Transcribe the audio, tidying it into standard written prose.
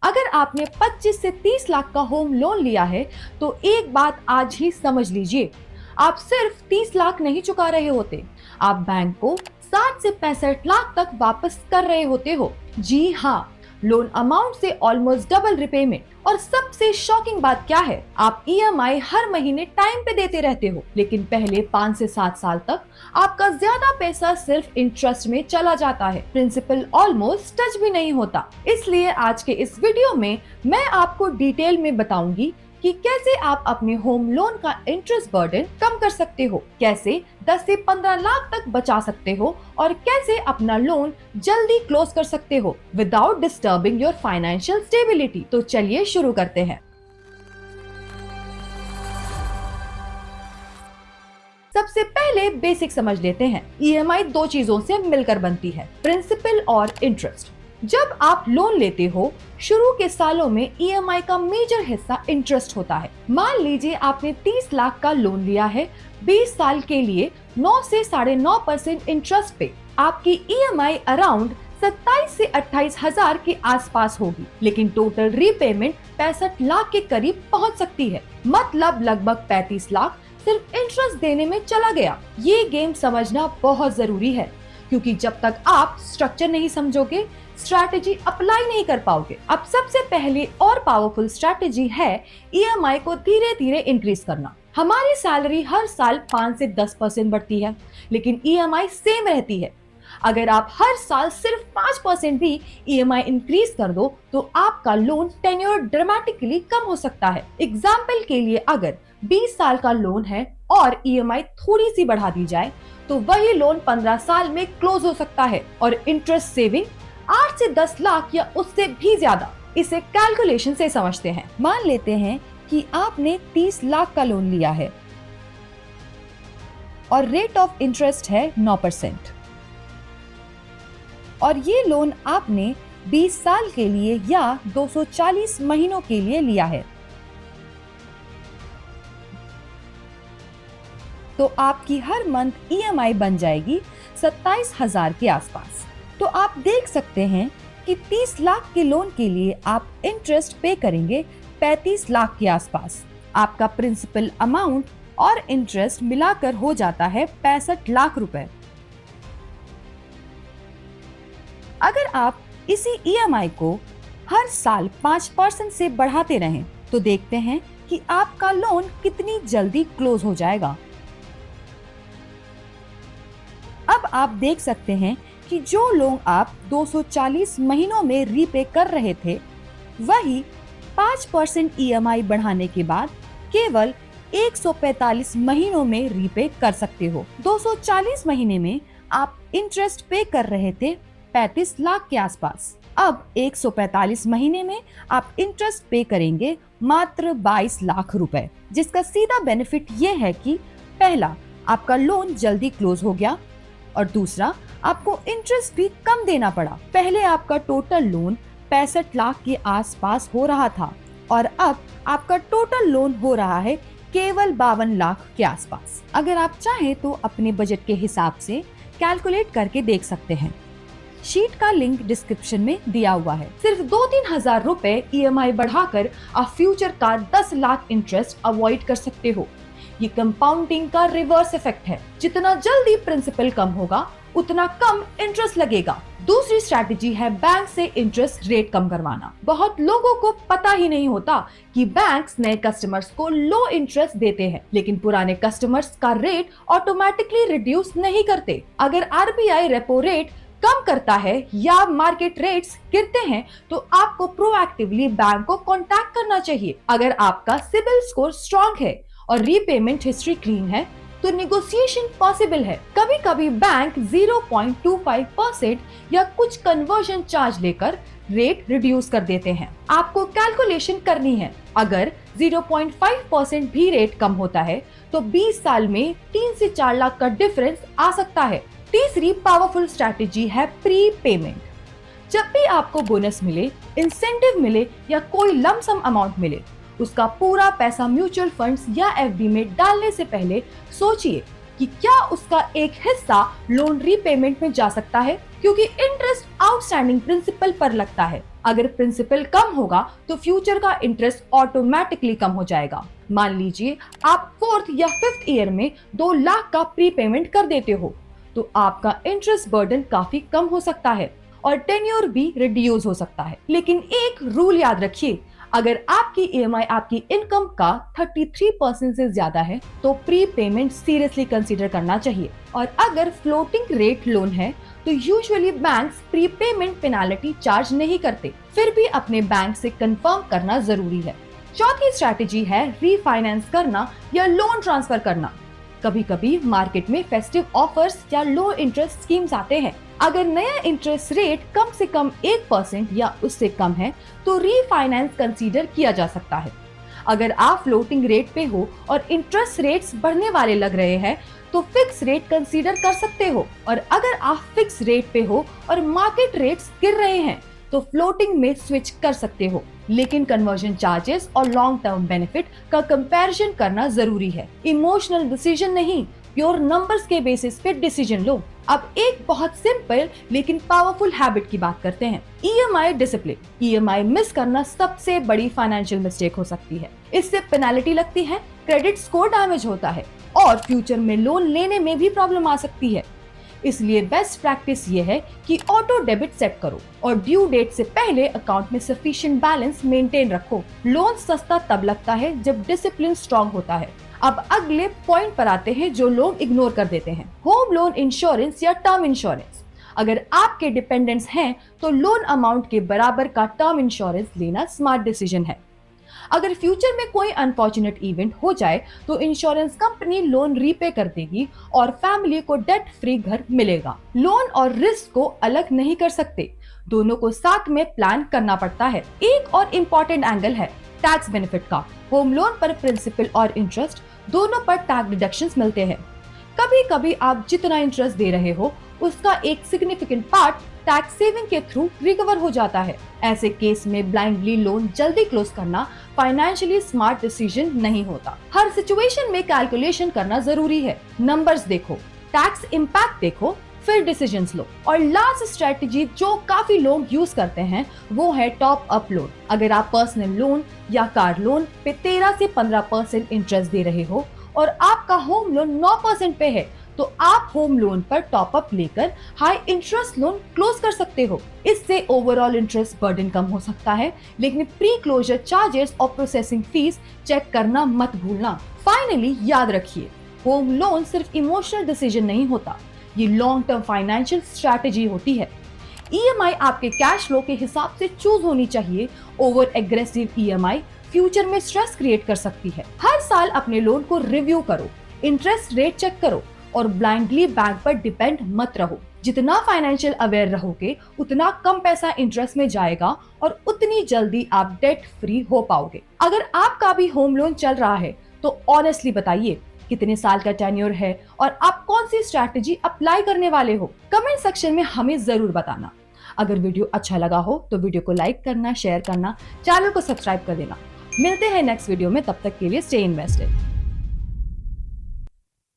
अगर आपने 25 से 30 लाख का होम लोन लिया है तो एक बात आज ही समझ लीजिए, आप सिर्फ 30 लाख नहीं चुका रहे होते, आप बैंक को 60 से 65 लाख तक वापस कर रहे होते हो। जी हाँ, लोन अमाउंट से ऑलमोस्ट डबल रिपेमेंट। और सबसे शॉकिंग बात क्या है, आप ईएमआई हर महीने टाइम पे देते रहते हो, लेकिन पहले 5 से 7 साल तक आपका ज्यादा पैसा सिर्फ इंटरेस्ट में चला जाता है, प्रिंसिपल ऑलमोस्ट टच भी नहीं होता। इसलिए आज के इस वीडियो में मैं आपको डिटेल में बताऊंगी कि कैसे आप अपने होम लोन का इंटरेस्ट बर्डन कम कर सकते हो, कैसे 10 से 15 लाख तक बचा सकते हो और कैसे अपना लोन जल्दी क्लोज कर सकते हो without disturbing your financial stability. तो चलिए शुरू करते हैं। सबसे पहले बेसिक समझ लेते हैं। ईएमआई दो चीजों से मिलकर बनती है, प्रिंसिपल और इंटरेस्ट। जब आप लोन लेते हो, शुरू के सालों में ईएमआई का मेजर हिस्सा इंटरेस्ट होता है। मान लीजिए आपने 30 लाख का लोन लिया है, 20 साल के लिए 9 से 9.5% इंटरेस्ट पे आपकी ईएमआई अराउंड 27 से 28 हजार के आसपास होगी, लेकिन टोटल रीपेमेंट 65 लाख के करीब पहुंच सकती है। मतलब लगभग 35 लाख सिर्फ इंटरेस्ट देने में चला गया। ये गेम समझना बहुत जरूरी है, क्योंकि जब तक आप स्ट्रक्चर नहीं समझोगे, स्ट्रैटेजी अप्लाई नहीं कर पाओगे। अब सबसे पहले और पावरफुल स्ट्रैटेजी है ईएमआई को धीरे धीरे इंक्रीज करना। हमारी सैलरी हर साल 5 से 10% बढ़ती है, लेकिन ईएमआई सेम रहती है। अगर आप हर साल सिर्फ 5% भी ईएमआई इंक्रीज कर दो तो आपका लोन टेन्योर ड्रामेटिकली कम हो सकता है। एग्जाम्पल के लिए, अगर 20 साल का लोन है और ईएमआई थोड़ी सी बढ़ा दी जाए तो वही लोन 15 साल में क्लोज हो सकता है और इंटरेस्ट सेविंग 8 से 10 लाख या उससे भी ज्यादा। इसे कैलकुलेशन से समझते हैं। मान लेते हैं कि आपने 30 लाख का लोन लिया है और रेट ऑफ इंटरेस्ट है 9%, और ये लोन आपने 20 साल के लिए या 240 महीनों के लिए लिया है, तो आपकी हर मंथ ईएमआई बन जाएगी 27,000 के आसपास। तो आप देख सकते हैं कि 30 लाख के लोन के लिए आप इंटरेस्ट पे करेंगे 35 लाख के आसपास। आपका प्रिंसिपल अमाउंट और इंटरेस्ट मिलाकर हो जाता है 65 लाख रुपए। अगर आप इसी ईएमआई को हर साल 5% से बढ़ाते रहें तो देखते हैं कि आपका लोन कितनी जल्दी क्लोज हो जाएगा। अब आप देख सकते हैं कि जो लोन आप 240 महीनों में रीपे कर रहे थे, वही 5% ईएमआई बढ़ाने के बाद केवल 145 महीनों में रीपे कर सकते हो। 240 महीने में आप इंटरेस्ट पे कर रहे थे 35 लाख के आसपास। अब 145 महीने में आप इंटरेस्ट पे करेंगे मात्र 22 लाख रुपए, जिसका सीधा बेनिफिट ये है कि पहला, आपका लोन जल्दी क्लोज हो गया, और दूसरा, आपको इंटरेस्ट भी कम देना पड़ा। पहले आपका टोटल लोन 65 लाख के आसपास हो रहा था और अब आपका टोटल लोन हो रहा है केवल 52 लाख के आसपास। अगर आप चाहें तो अपने बजट के हिसाब से कैलकुलेट करके देख सकते हैं। शीट का लिंक डिस्क्रिप्शन में दिया हुआ है। सिर्फ 2-3 हजार रुपए ईएमआई बढ़ाकर आप फ्यूचर का 10 लाख इंटरेस्ट अवॉइड कर सकते हो। ये कंपाउंडिंग का रिवर्स इफेक्ट है। जितना जल्दी प्रिंसिपल कम होगा, उतना कम इंटरेस्ट लगेगा। दूसरी स्ट्रैटेजी है बैंक से इंटरेस्ट रेट कम करवाना। बहुत लोगों को पता ही नहीं होता कि बैंक्स नए कस्टमर्स को लो इंटरेस्ट देते हैं, लेकिन पुराने कस्टमर्स का रेट ऑटोमेटिकली रिड्यूस नहीं करते। अगर आरबीआई रेपो रेट कम करता है या मार्केट रेट्स गिरते हैं तो आपको प्रोएक्टिवली बैंक को कांटेक्ट करना चाहिए। अगर आपका सिबिल स्कोर स्ट्रांग है और रीपेमेंट हिस्ट्री क्लीन है तो नेगोशिएशन पॉसिबल है। कभी कभी बैंक 0.25% या कुछ कन्वर्जन चार्ज लेकर रेट रिड्यूस कर देते हैं। आपको कैलकुलेशन करनी है। अगर 0.5% भी रेट कम होता है तो 20 साल में 3 से 4 लाख का डिफरेंस आ सकता है। तीसरी पावरफुल स्ट्रैटेजी है प्री पेमेंट। जब भी आपको बोनस मिले, इंसेंटिव मिले या कोई लमसम अमाउंट मिले, उसका पूरा पैसा म्यूचुअल फंड्स या एफडी में डालने से पहले सोचिए कि क्या उसका एक हिस्सा लोन रीपेमेंट में जा सकता है, क्योंकि इंटरेस्ट आउटस्टैंडिंग प्रिंसिपल पर लगता है। अगर प्रिंसिपल कम होगा तो फ्यूचर का इंटरेस्ट ऑटोमेटिकली कम हो जाएगा। मान लीजिए आप 4th या 5th ईयर में 2 लाख का प्री पेमेंट कर देते हो, तो आपका इंटरेस्ट बर्डन काफी कम हो सकता है और टेन्योर भी रिड्यूस हो सकता है। लेकिन एक रूल याद रखिए, अगर आपकी ईएमआई आपकी इनकम का 33% से ज्यादा है तो प्री पेमेंट सीरियसली कंसीडर करना चाहिए। और अगर फ्लोटिंग रेट लोन है तो usually banks pre payment penalty charge नहीं करते, फिर भी अपने बैंक से कंफर्म करना जरूरी है। चौथी स्ट्रैटेजी है रीफाइनेंस करना या लोन ट्रांसफर करना। कभी कभी मार्केट में फेस्टिव ऑफर्स या लो इंटरेस्ट स्कीम्स आते हैं। अगर नया इंटरेस्ट रेट कम से कम 1% या उससे कम है तो रीफाइनेंस कंसीडर किया जा सकता है। अगर आप फ्लोटिंग रेट पे हो और इंटरेस्ट रेट्स बढ़ने वाले लग रहे हैं तो फिक्स रेट कंसीडर कर सकते हो, और अगर आप फिक्स रेट पे हो और मार्केट रेट्स गिर रहे हैं तो फ्लोटिंग में स्विच कर सकते हो। लेकिन कन्वर्जन चार्जेस और लॉन्ग टर्म बेनिफिट का कंपैरिजन करना जरूरी है। इमोशनल डिसीजन नहीं, प्योर नंबर्स के बेसिस पे डिसीजन लो। अब एक बहुत सिंपल लेकिन पावरफुल हैबिट की बात करते हैं, ईएमआई डिसिप्लिन। ईएमआई मिस करना सबसे बड़ी फाइनेंशियल मिस्टेक हो सकती है। इससे पेनाल्टी लगती है, क्रेडिट स्कोर डैमेज होता है और फ्यूचर में लोन लेने में भी प्रॉब्लम आ सकती है। इसलिए बेस्ट प्रैक्टिस ये है कि ऑटो डेबिट सेट करो और ड्यू डेट से पहले अकाउंट में सफिशिएंट बैलेंस मेंटेन रखो। लोन सस्ता तब लगता है जब डिसिप्लिन स्ट्रॉन्ग होता है। अब अगले पॉइंट पर आते हैं जो लोग इग्नोर कर देते हैं, होम लोन इंश्योरेंस या टर्म इंश्योरेंस। अगर आपके डिपेंडेंट्स हैं तो लोन अमाउंट के बराबर का टर्म इंश्योरेंस लेना स्मार्ट डिसीजन है। अगर फ्यूचर में कोई अनफॉर्चुनेट इवेंट हो जाए तो इंश्योरेंस कंपनी लोन रीपे कर देगी और फैमिली को डेट फ्री घर मिलेगा। लोन और रिस्क को अलग नहीं कर सकते, दोनों को साथ में प्लान करना पड़ता है। एक और इम्पोर्टेंट एंगल है टैक्स बेनिफिट का। होम लोन पर प्रिंसिपल और इंटरेस्ट दोनों पर टैक्स डिडक्शंस मिलते हैं। कभी कभी आप जितना इंटरेस्ट दे रहे हो उसका एक सिग्निफिकेंट पार्ट टैक्स सेविंग के थ्रू रिकवर हो जाता है। ऐसे केस में ब्लाइंडली लोन जल्दी क्लोज करना फाइनेंशियली स्मार्ट डिसीजन नहीं होता। हर सिचुएशन में कैलकुलेशन करना जरूरी है। नंबर्स देखो, टैक्स इम्पैक्ट देखो, फिर डिसीजंस लो। और लास्ट स्ट्रेटजी जो काफी लोग यूज करते हैं वो है टॉप अप लोन। अगर आप पर्सनल लोन या कार लोन पे 13 से 15% इंटरेस्ट दे रहे हो और आपका होम लोन 9% पे है तो आप होम लोन पर टॉप अप लेकर हाई इंटरेस्ट लोन क्लोज कर सकते हो। इससे ओवरऑल इंटरेस्ट बर्डन कम हो सकता है, लेकिन प्री क्लोजर चार्जेस और प्रोसेसिंग फीस चेक करना मत भूलना। फाइनली याद रखिए, होम लोन सिर्फ इमोशनल डिसीजन नहीं होता, ये लॉन्ग टर्म फाइनेंशियल स्ट्रैटेजी होती है। ईएमआई आपके कैश फ्लो के हिसाब से चूज होनी चाहिए। ओवर एग्रेसिव ईएमआई फ्यूचर में स्ट्रेस क्रिएट कर सकती है। हर साल अपने लोन को रिव्यू करो, इंटरेस्ट रेट चेक करो और ब्लाइंडली बैंक पर डिपेंड मत रहो। जितना फाइनेंशियल अवेयर रहोगे उतना कम पैसा इंटरेस्ट में जाएगा और उतनी जल्दी आप डेट फ्री हो पाओगे। अगर आपका भी होम लोन चल रहा है तो ऑनेस्टली बताइए कितने साल का टेन्योर है और आप कौन सी स्ट्रैटेजी अप्लाई करने वाले हो। कमेंट सेक्शन में हमें जरूर बताना। अगर वीडियो अच्छा लगा हो तो वीडियो को लाइक करना, शेयर करना, चैनल को सब्सक्राइब कर देना। मिलते हैं नेक्स्ट वीडियो में, तब तक के लिए स्टे इन्वेस्टेड।